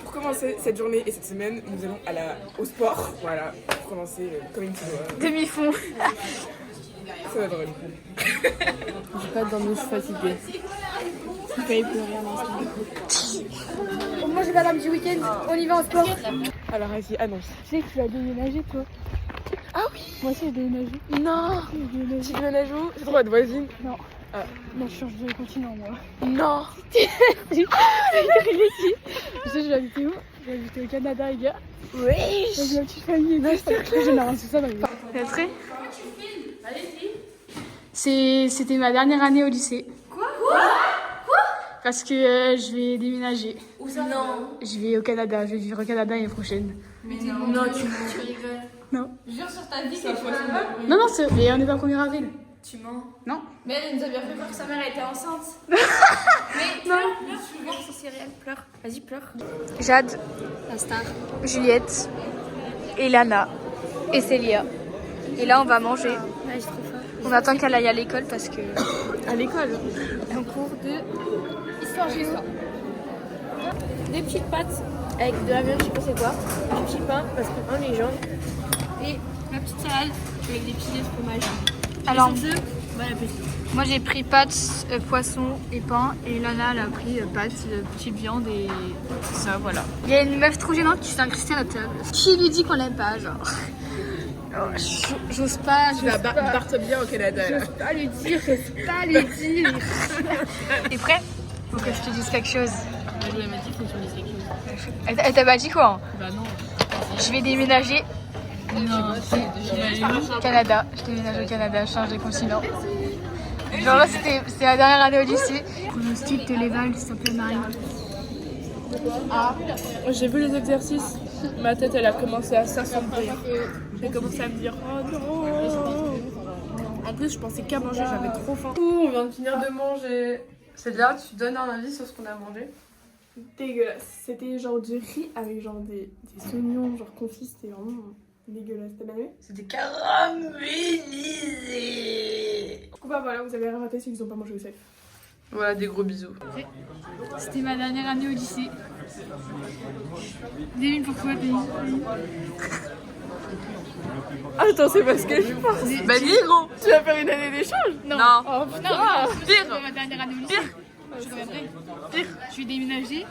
Pour commencer cette journée et cette semaine, nous allons au sport. Voilà, pour commencer comme une petite Demi-fond. Ça va drôle. J'ai pas dormi, je suis fatiguée. Il fallait pleurer à l'instant. Moi j'ai madame du week-end, on y va en sport. Alors vas-y, annonce. Tu sais que tu vas déménager toi. Ah oui. Moi aussi j'ai déménagé. Non. Tu déménages où? C'est trop votre voisine? Non. Ah. Non, je change de continent moi. Non. Je sais, je vais habiter où? Je vais habiter au Canada les gars. Oui. J'ai ma petite famille et tout. J'ai marre de ça dans les gars. Vous êtes prêts? C'était ma dernière année au lycée. Quoi? Parce que je vais déménager. Où ça? Non. Je vais au Canada, je vais vivre au Canada l'année prochaine. Mais non, tu rigoles. Non. Jure sur ta vie que tu vas. Non, mais on est pas le 1er avril. Tu mens. Non. Mais elle nous a bien fait croire que sa mère était enceinte. Mais pleure, tu vois son céréale, pleure. Vas-y, pleure. Jade, La star. Juliette, Elana et Célia. Et là, on va manger. Ouais, c'est trop fort. On attend qu'elle aille à l'école parce que... À l'école. Un cours de histoire géo. Des petites pâtes avec de la viande, je sais pas c'est quoi. Du petit pain parce qu'on a les jambes. Et la petite salade avec des petits de fromage. Alors, Bon appétit. moi j'ai pris pâtes, poisson et pain. Et Lana, elle a pris pâtes, petite viande et tout ça, voilà. Il y a une meuf trop gênante qui s'est incrustée à la table. Qui lui dit qu'on l'aime pas, genre. J'ose pas, Tu vas barre-toi bien au Canada là. j'ose pas lui dire. T'es prêt? Faut que je te dise quelque chose. Elle m'a dit qu'il faut que tu me dises quelque chose. Elle t'a pas dit quoi? Bah non. Je vais déménager Non, au Canada. Je déménage au Canada, je change de continent. Genre là, c'était la dernière année au lycée. Pronostic de l'éval, s'il te plaît, Marie. J'ai vu les exercices. Ma tête elle a commencé à s'assombrir. J'ai commencé à me dire oh non. En plus je pensais qu'à manger, j'avais trop faim. On vient de finir de manger. C'est bien, tu donnes un avis sur ce qu'on a mangé? Dégueulasse. C'était genre du riz avec genre des oignons genre confits, c'était vraiment dégueulasse. T'as bien aimé? C'était caramélisé. Du coup bah voilà, vous avez raté ceux qui n'ont pas mangé au safe. Voilà, des gros bisous. C'était ma dernière année au lycée. Devine pourquoi, devine. Attends, c'est parce que je pense. Bah dis gros. Tu vas faire une année d'échange? Non. Oh Non, putain. c'est pas ma dernière année au lycée. Je reviendrai. Je vais déménager.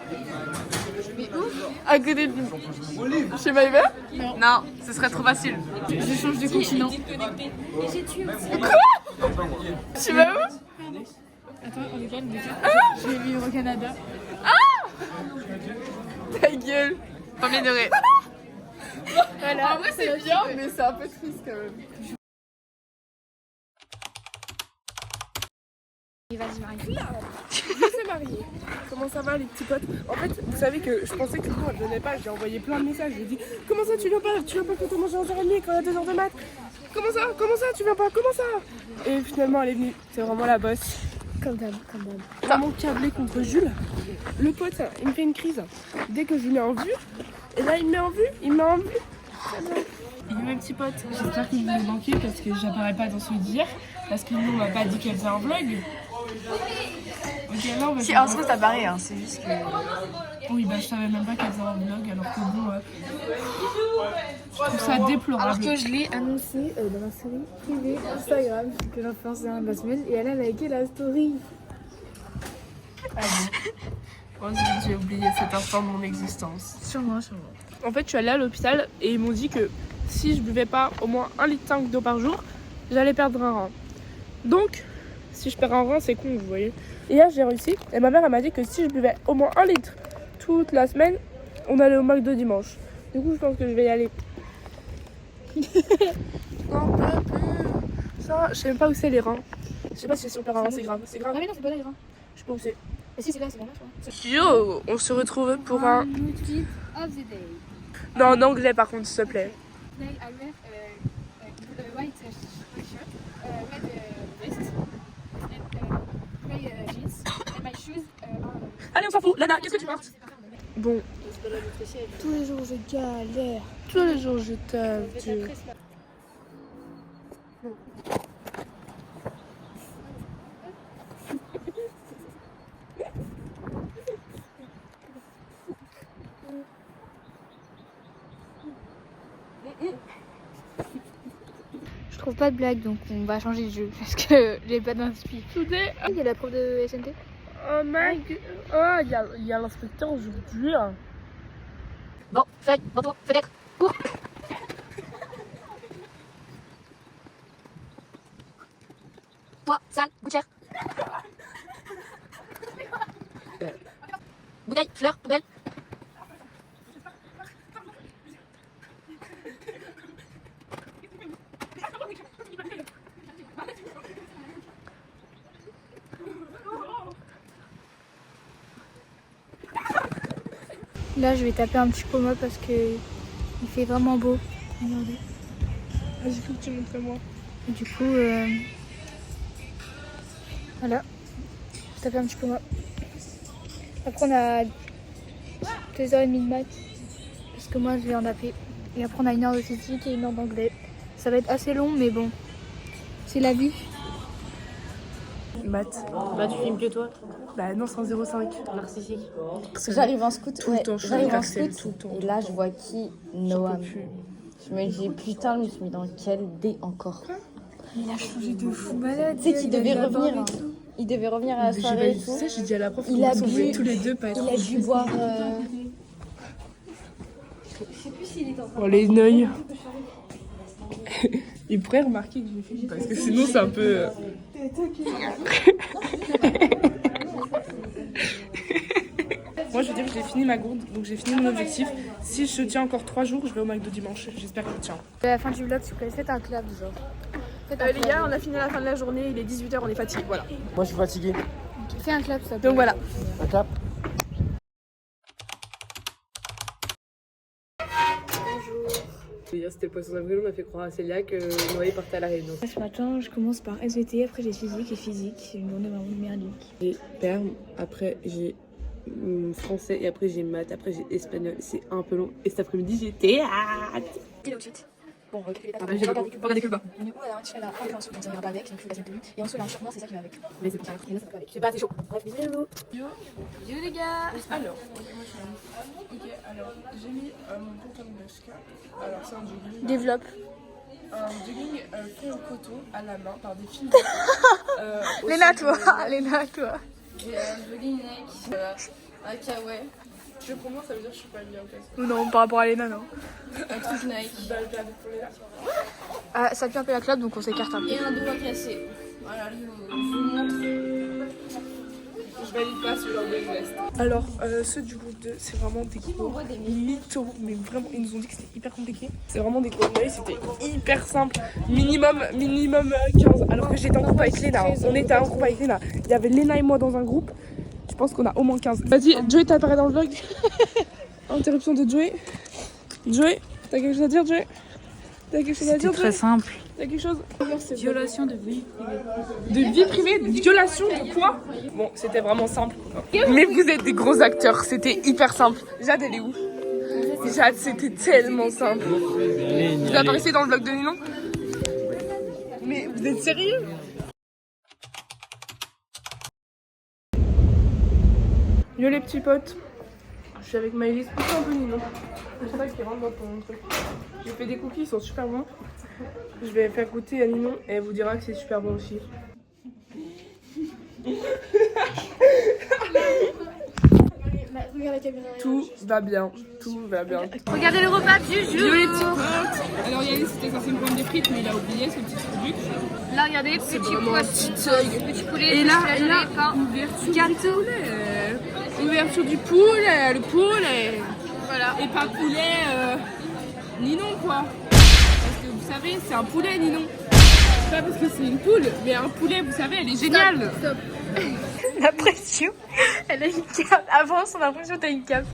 Mais où? À côté de chez Maïva? Non, ce serait trop facile. Je change de continent. Tu vas où? Attends, on est calme déjà. Je vais vivre au Canada. Ta gueule. Premier degré. Voilà. En vrai c'est bien mais c'est un peu triste quand même. Vas-y, Marie. Je suis mariée. Comment ça va les petits potes? En fait, vous savez que je pensais que le cours elle venait pas, j'ai envoyé plein de messages, j'ai dit comment ça tu viens pas quand on mange à 11h30 quand il y a 2 heures de maths? Comment ça tu viens pas? Comment ça? Et finalement elle est venue, c'est vraiment la bosse. Comme d'hab. Vraiment câblé contre Jules. Le pote, il me fait une crise. Dès que je lui mets en vue, et là il me met en vue. Et mes petits potes, j'espère que vous avez manqué parce que j'apparais pas dans celui d'hier. Parce que nous on m'a pas dit qu'elle faisait un vlog. Ok, là on va Si, faire en soi, t'as barré, hein, c'est juste que. Oui, bah je savais même pas qu'elle faisait un vlog alors que bon, je trouve ça déplorable. Alors que je l'ai annoncé dans ma story privée Instagram que j'en fais un de la semaine et elle a liké la story. Ah bon. Moi j'ai oublié cet instant de mon existence. Sûrement. En fait, je suis allée à l'hôpital et ils m'ont dit que si je buvais pas au moins 1,5 litre d'eau par jour, j'allais perdre un rein. Donc, si je perds un rein, c'est con, vous voyez. Et là, j'ai réussi. Et ma mère, elle m'a dit que si je buvais au moins 1 litre toute la semaine, on allait au McDo dimanche. Du coup, je pense que je vais y aller. Non, pas plus. Ça, je sais même pas où c'est les reins. Je sais pas si on perd un rein, c'est grave. C'est grave. Ah mais non, c'est pas là les reins. Je sais pas où c'est. Et si c'est là, c'est pas là, je crois. Yo, on se retrouve pour un... Outfit of the day. Non, en anglais par contre, s'il te plaît. Today I wear white shirt, red vest, and grey jeans, and my shoes are... Allez, on s'en fout. Lana, qu'est-ce que tu portes? Bon. Tous les jours je galère. Tous les jours, je t'aime, Dieu. trouve pas de blague, donc on va changer de jeu parce que j'ai pas d'inspi. Today, Il y a la prof de SNT. oh my god. Oh, il y a l'inspecteur aujourd'hui. Bon, faites, retour, fenêtre, cours. Toi, salle, gouttière. Bouteille, fleur, poubelle. Là, je vais taper un petit coma parce que il fait vraiment beau. Regardez. Ah, j'ai cru que tu montrais-moi. Et du coup, voilà. Je tape un petit coma. Après, on a 2h30 de maths. Parce que moi, je vais en taper. Et après, on a 1 heure de physique et 1 heure d'anglais. Ça va être assez long, mais bon. C'est la vie. Maths. Bah, tu filmes que toi, Bah non, c'est en 0,5. narcissique. J'arrive en scout, Tout le temps, je suis j'arrive en harcèle, scout, tout le temps. et là je vois qui Noam. Je me dis putain, je me suis mis dans quel dé encore. Il a changé de fou malade. Tu sais qu'il devait revenir, hein. Il devait revenir à la soirée et tout. J'ai dit à la prof Il a qu'on bu- pouvait tous les deux pas être. Il a dû boire. Oh les neuils. Il pourrait remarquer que je filme parce que sinon c'est un peu. Moi je veux dire que j'ai fini ma gourde, donc j'ai fini mon objectif. Si je tiens encore 3 jours, je vais au McDo dimanche. J'espère que je tiens. À la fin du vlog, s'il vous plaît, faites un clap, genre. Faites un Les clap. gars, on a fini à la fin de la journée, il est 18h, on est fatigué, voilà. Moi je suis fatigué. Fais un clap, ça. Donc voilà. Un clap. C'était le poisson d'avril, on m'a fait croire à Célia que Noé partait à la Réunion. Ce matin, je commence par SVT, après j'ai physique et physique. C'est une journée vraiment merdique. J'ai perm, après j'ai français et après j'ai maths, après j'ai espagnol. C'est un peu long. Et cet après-midi j'ai théâtre. Tout de suite. Bon, on recule les Ah bah, j'ai regardé que le bas. Du coup, à la moitié, elle a un cœur, on dirait pas avec, donc je fais la tenue. Et ensuite, elle a un surnoir, c'est ça qui va avec. Mais c'est pour ça. Et là, ça va pas avec. C'est pas assez chaud. Bref, bisous. Yo les gars. Alors, ok, alors j'ai mis mon pantalon d'Ashka. Alors c'est un jogging. Développe. Un jogging fait en coton à la main par des filles. Léna, toi. Léna, toi. J'ai un jogging Nike à kawaii. Je comprends, ça veut dire que je suis pas bien en fait. Non, par rapport à Léna, non. Un truc Nike. Bah, je l'avais pour les là. Ah, ça pue un peu la clope, donc on s'écarte un peu. Et un doigt cassé. Voilà, je vous montre. Je valide pas ce genre de geste. Alors, ceux du groupe 2, c'est vraiment des gros mythos. Mais vraiment, ils nous ont dit que c'était hyper compliqué. C'est vraiment des gros noeuds, c'était hyper simple. Minimum 15. Alors que j'étais en groupe avec Léna. On était en groupe avec Léna. Il y avait Léna et moi dans un groupe. Je pense qu'on a au moins 15. Vas-y, Joey, t'apparais dans le vlog. Interruption de Joey. Joey, t'as quelque chose à dire, Joey? T'as quelque chose à dire, Joey? simple. T'as quelque chose? Violation de vie. De vie privée? Violation de quoi? Bon, c'était vraiment simple. Mais vous êtes des gros acteurs, c'était hyper simple. Jade, elle est où? Jade, c'était tellement simple. Vous apparaissez dans le vlog de Ninon? Mais vous êtes sérieux? Yo les petits potes, je suis avec Maëlys, c'est un peu Ninon. Je sais pas qui rentre dans ton truc. J'ai fait des cookies, ils sont super bons. Je vais faire goûter à Ninon et elle vous dira que c'est super bon aussi. Tout va bien, tout va bien. Regardez le repas du jour. Yo les petits potes. Alors Yannis c'était censé me prendre des frites mais il a oublié ce petit truc. Là, regardez, petit vraiment poisson, petit poulet, Et là, pain, ouverture gâteau. Ouverture du poulet, le poulet. Voilà. Et pas poulet Ninon quoi. Parce que vous savez, c'est un poulet Ninon. Pas parce que c'est une poule, mais un poulet, vous savez, elle est géniale. Stop. La pression, elle a une cape. Avance, on a l'impression que t'as une cape.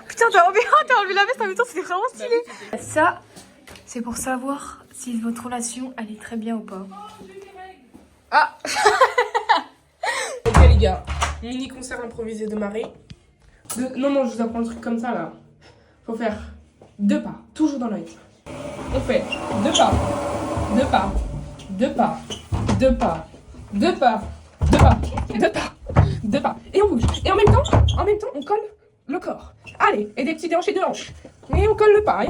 Putain, t'as enlevé la veste en même temps, c'était vraiment stylé. Ça, c'est pour savoir si votre relation, elle est très bien ou pas. Ah. Ok les gars, mini concert improvisé de Marie. Non, je vous apprends le truc comme ça là. Faut faire 2 pas, toujours dans l'œil. On fait 2 pas, 2 pas, 2 pas, 2 pas, 2 pas, 2 pas, 2 pas, 2 pas. Et on bouge. Et en même temps, on colle le corps. Allez, et des petits déhanchés de hanches. Et on colle le pas,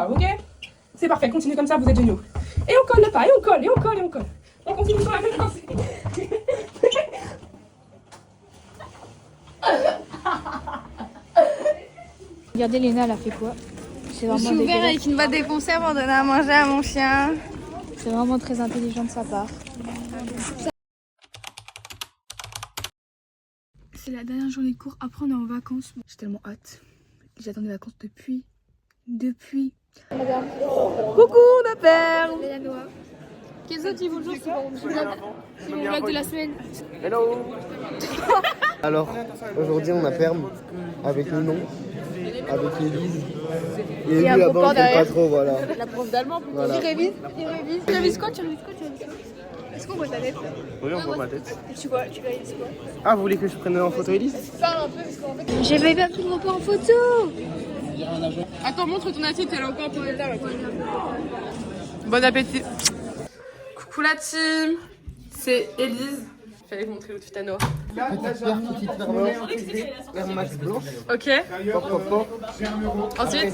ok? C'est parfait, continuez comme ça, vous êtes géniaux. Et on colle le pas, et on colle. On continue sur la même lancée. Regardez, Léna, elle a fait quoi? C'est Je vraiment suis ouvert dégueulasse. avec une boîte de conserve en donnant à manger à mon chien. C'est vraiment très intelligent de sa part. C'est la dernière journée de cours. Après, on est en vacances. J'ai tellement hâte. J'attends des vacances depuis. Coucou, on a perdu. Quels autres ils vont jouer? C'est mon vlog de la semaine. Hello. Alors, aujourd'hui on a perm avec Ninon, avec Élise. Et lui un là-bas gros on corps sait pas derrière. trop, voilà. La prof d'allemand. Voilà. Tu révises quoi? Est-ce qu'on voit ta tête? Oui, on voit ma tête. Tu vois, tu révises quoi? Ah, vous voulez que je prenne en photo Élise? Parle un peu parce qu'en fait. J'avais pas pris mon repas en photo! Attends, montre ton assiette, elle est encore pour l'état. Bon appétit. Coucou la team, c'est Élise. Fallait vous montrer l'outfit à Noah. Petite paire Air Max blanche. Ok. Pop. Ensuite,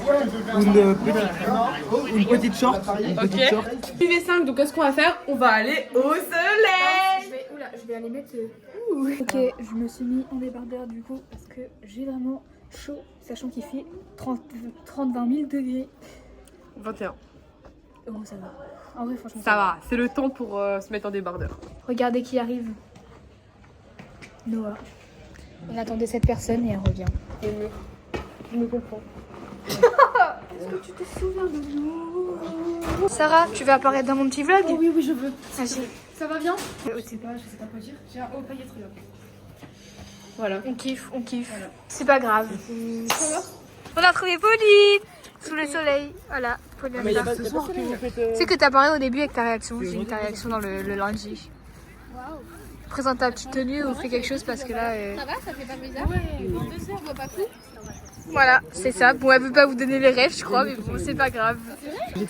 Une petite short. ok. UV5, donc qu'est-ce qu'on va faire? On va aller au soleil. Je vais aller mettre. Ok, je me suis mis en débardeur du coup parce que j'ai vraiment chaud, sachant qu'il fait 20 000 degrés. 21. Oh, ça va. En vrai, franchement, Ça va, c'est le temps pour se mettre en débardeur. Regardez qui arrive. Noah. On attendait cette personne et elle revient. Je me comprends. Sarah, tu veux apparaître dans mon petit vlog? Oui, je veux. Vas-y. Ça va bien? Je sais pas quoi dire. J'ai un haut paillette, regarde. Voilà. On kiffe. C'est pas grave. On a trouvé Pauline sous le soleil. Voilà, Pauline. Mais il y a pas ce soir que vous faites. Tu sais que t'as parlé au début avec ta réaction. J'ai eu ta réaction dans le lundi. Présente ta petite tenue ou fais quelque chose parce que là. Ça va, ça fait pas bizarre. Ouais, 22h, on voit pas plus. Voilà, c'est ça. Bon, elle veut pas vous donner les rêves, je crois, mais bon, c'est pas grave.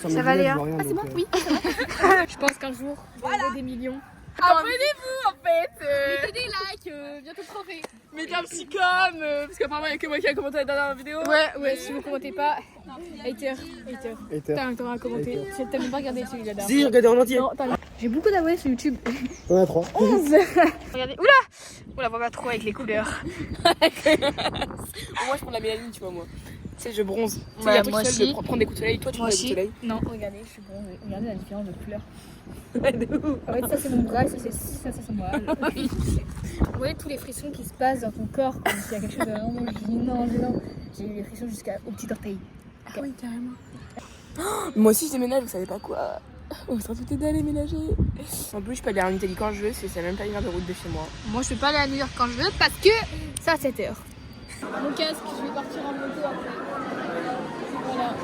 Ça va, Léa? Ah, c'est bon, oui. Je pense qu'un jour, on aura des millions. Abonnez-vous en fait. Mettez des likes, bientôt 30. Mettez un petit com, parce qu'apparemment il y a que moi qui a commenté la dernière vidéo. Ouais, si vous commentez pas, hater. T'auras commenté. T'as même pas regardé celui-là dernier. Si, regardez en entier. Non, j'ai beaucoup d'abonnés sur YouTube. On a 3. 11. Regardez, oula! On la voit pas trop avec les couleurs. Moi je prends de la mélanine, tu vois, moi. Tu sais, je bronze. Tu sais, il y a un truc moi seul aussi. de prendre des coups de soleil. Toi, tu prends des coups de soleil. Non, regardez, je suis bronzée. Regardez la différence de couleur. En fait, ça c'est mon bras, ça c'est moi. Vous voyez tous les frissons qui se passent dans ton corps quand il y a quelque chose de vraiment gênant. J'ai eu les frissons jusqu'au petit orteil. Ah oui, carrément. Moi aussi je déménage, vous savez pas quoi. On sera tout aider à déménager. En plus, je peux aller en Italie quand je veux, c'est même pas 1 heure de route de chez moi. Moi je peux pas aller à New York quand je veux parce que ça à 7 heures. Mon casque, je vais partir en moto après. Voilà.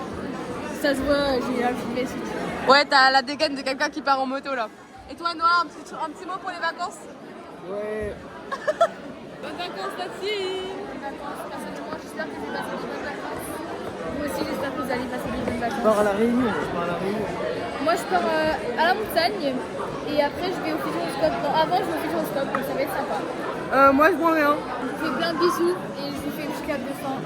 Ça se voit, j'ai la filmé si tu veux. Ouais, t'as la dégaine de quelqu'un qui part en moto là. Et toi, Noah, un petit mot pour les vacances? Ouais. Bonnes vacances, Tati. Personnellement, j'espère que vous passez de bonnes vacances. Moi aussi, j'espère que vous allez passer de bonnes vacances. Je pars à la Réunion. Moi, je pars à la montagne et après, je vais au Futuroscope. Non, avant, je vais au Futuroscope, donc ça va être sympa. Moi, je bois rien. Je vous fais plein de bisous et je vous fais une clap de fin.